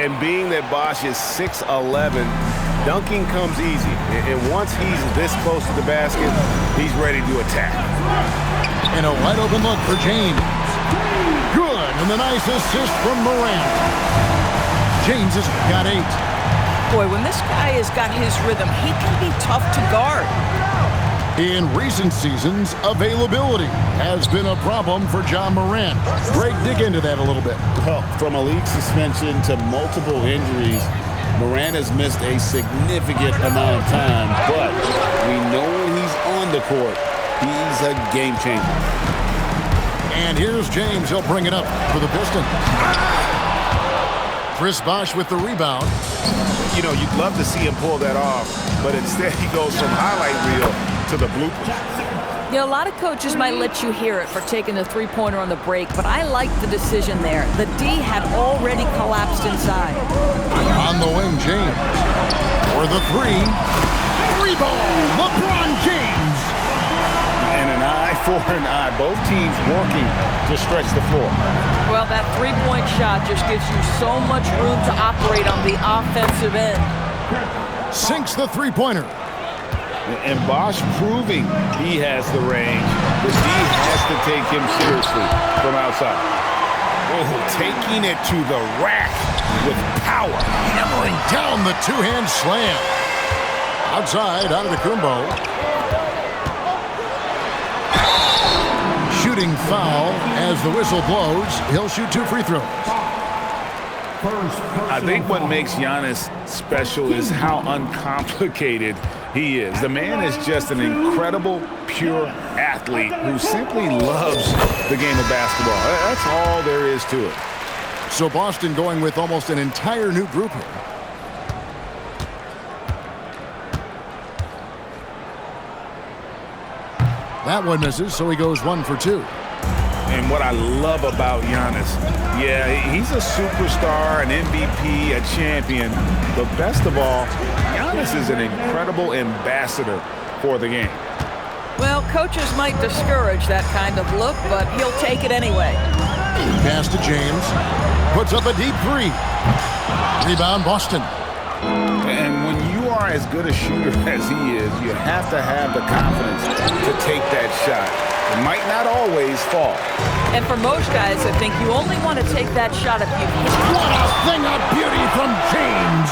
And being that Bosch is 6'11", dunking comes easy. And once he's this close to the basket, he's ready to attack. And a wide open look for James. Good, and the nice assist from Morant. James has got 8. Boy, when this guy has got his rhythm, he can be tough to guard. In recent seasons, availability has been a problem for John Morant. Greg, dig into that a little bit. Well, from a league suspension to multiple injuries, Morant has missed a significant amount of time, but we know when he's on the court, he's a game changer. And here's James. He'll bring it up for the Pistons. Chris Bosh with the rebound. You know, you'd love to see him pull that off, but instead he goes from highlight reel to the blooper. You know, a lot of coaches might let you hear it for taking the three-pointer on the break, but I like the decision there. The D had already collapsed inside. On the wing, James. For the 3. Rebound, LeBron James. And an eye for an eye. Both teams working to stretch the floor. Well, that three-point shot just gives you so much room to operate on the offensive end. Sinks the three-pointer. And Bosch proving he has the range. The D has to take him seriously from outside. Oh, taking it to the rack with power. Hammering down the two-hand slam. Outside, Antetokounmpo. Shooting foul as the whistle blows. He'll shoot 2 free throws. I think what makes Giannis special is how uncomplicated he is. The man is just an incredible, pure athlete who simply loves the game of basketball. That's all there is to it. So Boston going with almost an entire new group here. That one misses, so he goes 1 for 2. And what I love about Giannis, yeah, he's a superstar, an MVP, a champion. But best of all, Giannis is an incredible ambassador for the game. Well, coaches might discourage that kind of look, but he'll take it anyway. Pass to James. Puts up a deep 3. Rebound, Boston. And when you are as good a shooter as he is, you have to have the confidence to take that shot. It might not always fall. And for most guys, I think you only want to take that shot if you can. What a thing of beauty from James!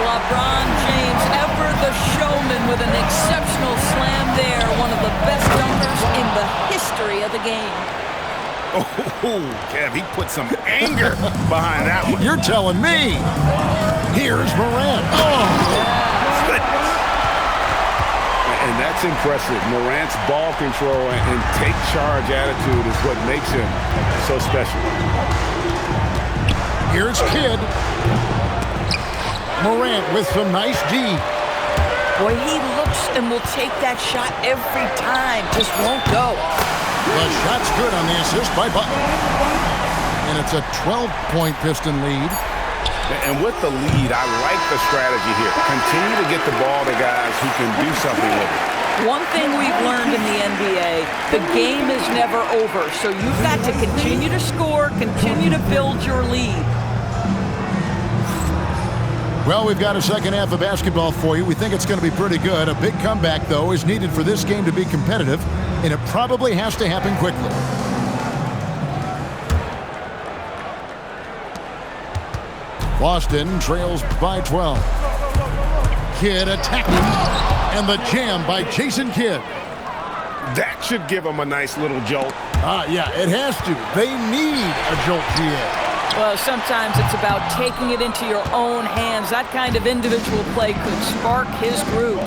LeBron James, ever the showman with an exceptional slam there. One of the best dunkers in the history of the game. Oh, Kev, he put some anger behind that one. You're telling me. Here's Morant. Oh! And that's impressive. Morant's ball control and take charge attitude is what makes him so special. Here's Kidd. Morant with some nice D. Boy, he looks and will take that shot every time. Just won't go. The shot's good on the assist by Butler. And it's a 12-point Piston lead. And with the lead, I like the strategy here. Continue to get the ball to guys who can do something with it. One thing we've learned in the NBA, the game is never over. So you've got to continue to score, continue to build your lead. Well, we've got a second half of basketball for you. We think it's going to be pretty good. A big comeback, though, is needed for this game to be competitive, and it probably has to happen quickly. Boston trails by 12. Kidd attacking, and the jam by Jason Kidd. That should give them a nice little jolt. Yeah, it has to. They need a jolt here. Well, sometimes it's about taking it into your own hands. That kind of individual play could spark his groove.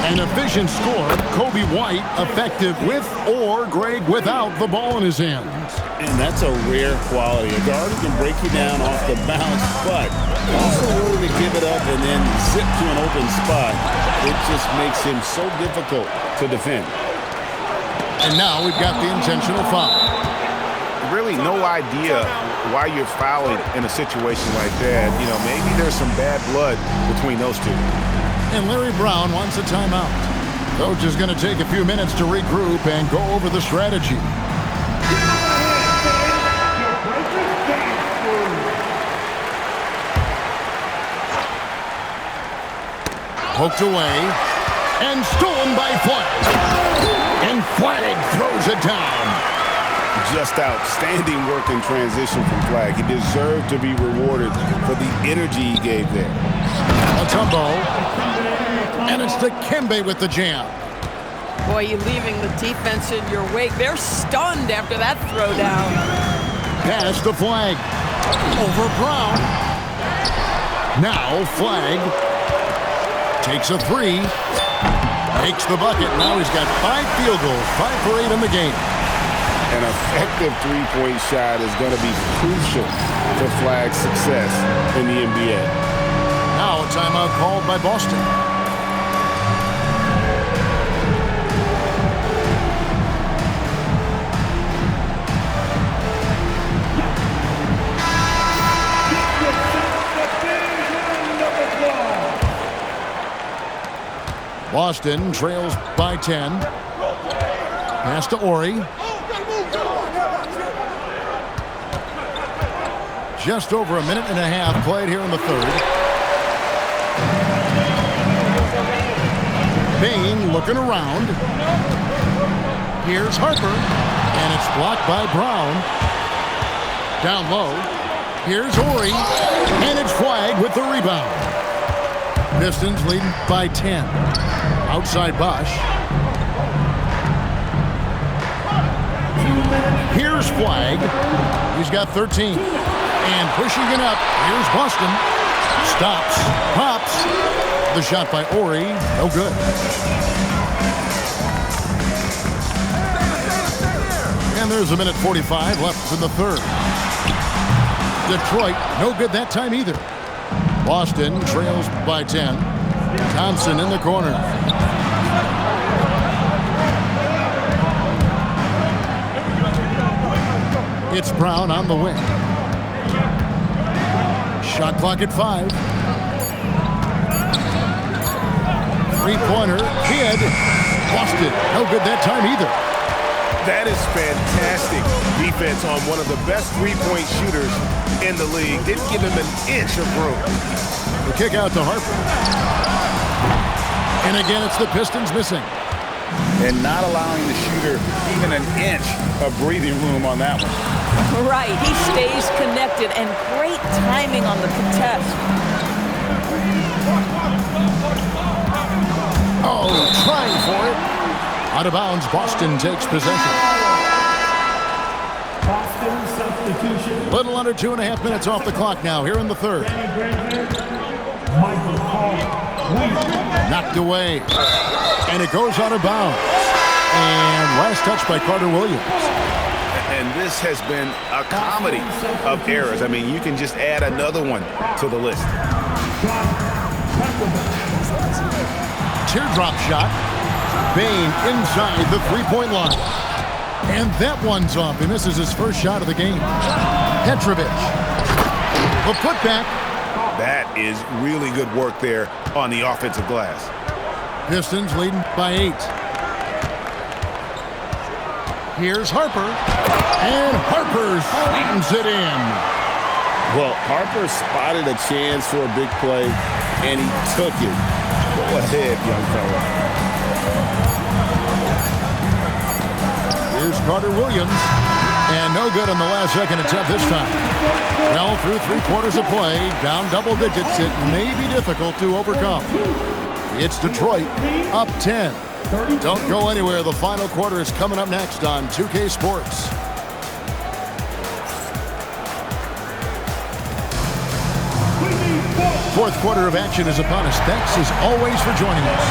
An efficient score, Kobe White effective with or Greg without the ball in his hands. And that's a rare quality. A guard who can break you down off the bounce, but also willing to give it up and then zip to an open spot. It just makes him so difficult to defend. And now we've got the intentional foul. Really no idea why you're fouling in a situation like that. You know, maybe there's some bad blood between those two. And Larry Brown wants a timeout. Coach is going to take a few minutes to regroup and go over the strategy. Poked away and stolen by Flag. And Flag throws it down. Just outstanding work in transition from Flag. He deserved to be rewarded for the energy he gave there. Mutombo. And it's Dikembe with the jam. Boy, you're leaving the defense in your wake. They're stunned after that throwdown. Pass to Flag. Over Brown. Now Flag takes a three. Makes the bucket. Now he's got 5 field goals. 5 for 8 in the game. An effective three-point shot is going to be crucial for Flag's success in the NBA. Now a timeout called by Boston. Boston trails by 10. Pass to Ori. Just over a minute and a half played here in the third. Bane looking around. Here's Harper. And it's blocked by Brown. Down low. Here's Ori. And it's Flag with the rebound. Pistons leading by 10. Outside Bosch. Here's Flag. He's got 13. And pushing it up. Here's Boston. Stops. Pops. The shot by Ori. No good. And there's a minute 45 left in the third. Detroit, no good that time either. Boston trails by 10. Thompson in the corner. It's Brown on the wing. Shot clock at 5. Three-pointer. Kid. Busted. No good that time either. That is fantastic defense on one of the best three-point shooters in the league. Didn't give him an inch of room. The kick out to Harper. And again, it's the Pistons missing. And not allowing the shooter even an inch of breathing room on that one. Right, he stays connected, and great timing on the contest. Oh, trying for it. Out of bounds, Boston takes possession. Boston substitution. Little under 2.5 minutes off the clock now, here in the third. Knocked away. And it goes out of bounds. And last touch by Carter Williams. And this has been a comedy of errors. I mean, you can just add another one to the list. Teardrop shot. Bane inside the three-point line. And that one's off. He misses his first shot of the game. Petrovic. The putback. That is really good work there on the offensive glass. Pistons leading by 8. Here's Harper. And Harper slams it in. Well, Harper spotted a chance for a big play, and he took it. Go ahead, young fella. Here's Carter Williams. And no good on the last second attempt this time. Well, through 3 quarters of play, down double digits, it may be difficult to overcome. It's Detroit, up 10. Don't go anywhere. The final quarter is coming up next on 2K Sports. Fourth quarter of action is upon us. Thanks as always for joining us.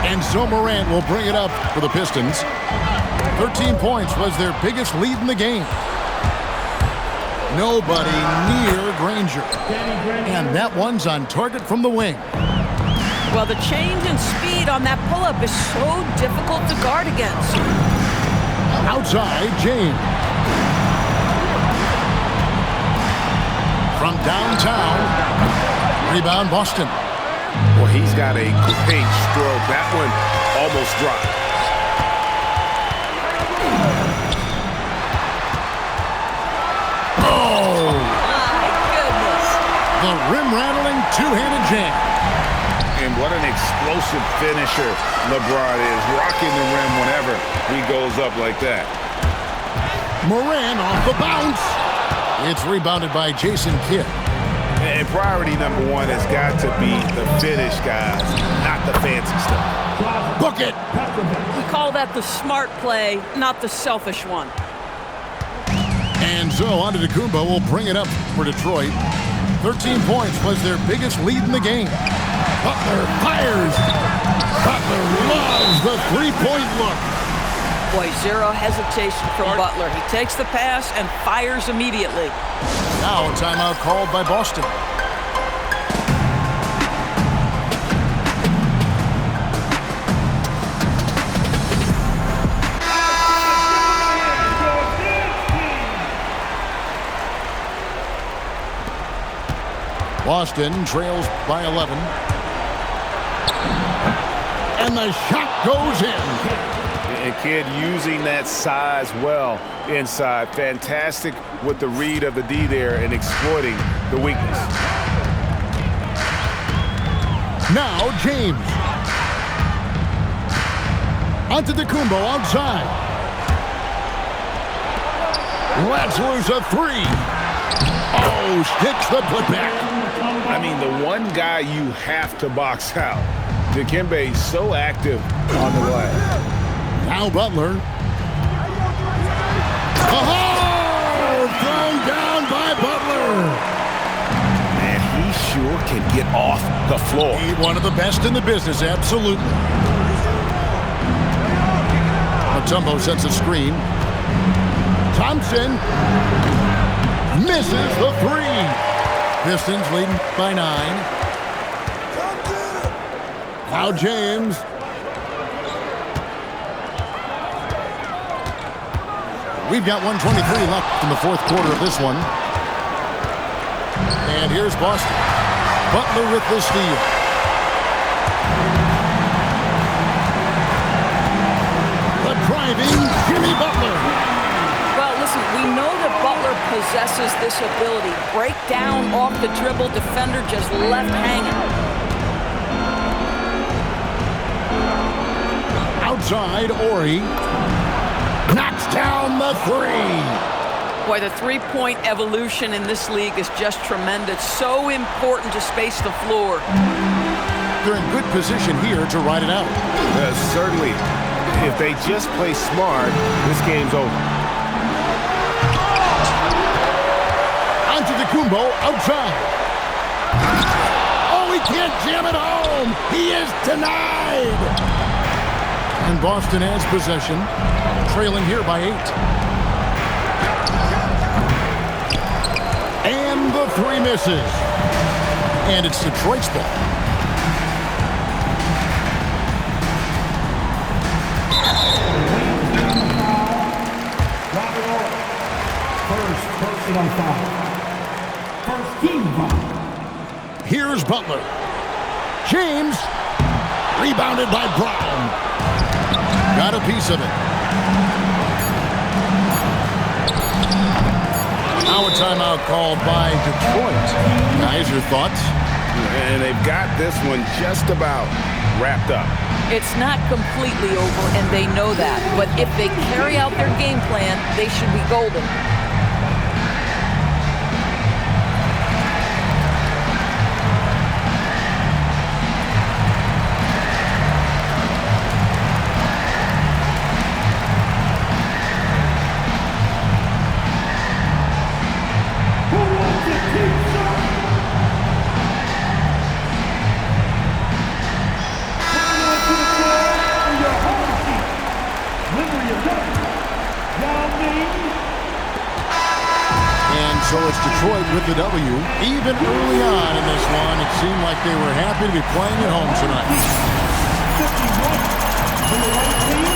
Enzo Morant will bring it up for the Pistons. 13 points was their biggest lead in the game. Nobody near Granger. And that one's on target from the wing. Well, the change in speed on that pull-up is so difficult to guard against. Outside, James. From downtown, rebound Boston. Well, he's got a great stroke. That one almost dropped. Oh! My goodness. A rim-rattling two-handed jam. And what an explosive finisher LeBron is, rocking the rim whenever he goes up like that. Moran off the bounce. It's rebounded by Jason Kidd. And priority number one has got to be the finish, guys, not the fancy stuff. Book it. We call that the smart play, not the selfish one. And so Antetokounmpo will bring it up for Detroit. 13 points was their biggest lead in the game. Butler fires. Butler loves the three-point look. Boy, zero hesitation from Butler. He takes the pass and fires immediately. Now a timeout called by Boston. Boston trails by 11. And the shot goes in. And Kidd using that size well inside. Fantastic with the read of the D there and exploiting the weakness. Now James. Antetokounmpo outside. Lets loose a three. Oh, sticks the putback. I mean, the one guy you have to box out. Dikembe so active on the glass. Now Butler. Oh! Thrown down by Butler. Man, he sure can get off the floor. He's one of the best in the business, absolutely. Mutombo sets a screen. Thompson misses the three. Pistons leading by 9. Now James. We've got 1:23 left in the fourth quarter of this one. And here's Boston. Butler with the steal. The driving Jimmy Butler. Well, listen, we know that Butler possesses this ability. Break down off the dribble, defender just left hanging. Outside, Ori. Knocks down the three. Boy, the three-point evolution in this league is just tremendous. So important to space the floor. They're in good position here to ride it out. Certainly, if they just play smart, this game's over. Antetokounmpo outside. Oh, he can't jam it home. He is denied. And Boston has possession, trailing here by 8. And the three misses. And it's Detroit's ball. Robert Ory. First personal foul. First team foul. Here's Butler. James. Rebounded by Brown. Got a piece of it. Now a timeout called by Detroit. Guys, your thoughts? And they've got this one just about wrapped up. It's not completely over, and they know that. But if they carry out their game plan, they should be golden. So it's Detroit with the W. Even early on in this one, it seemed like they were happy to be playing at home tonight. 51 for the white team.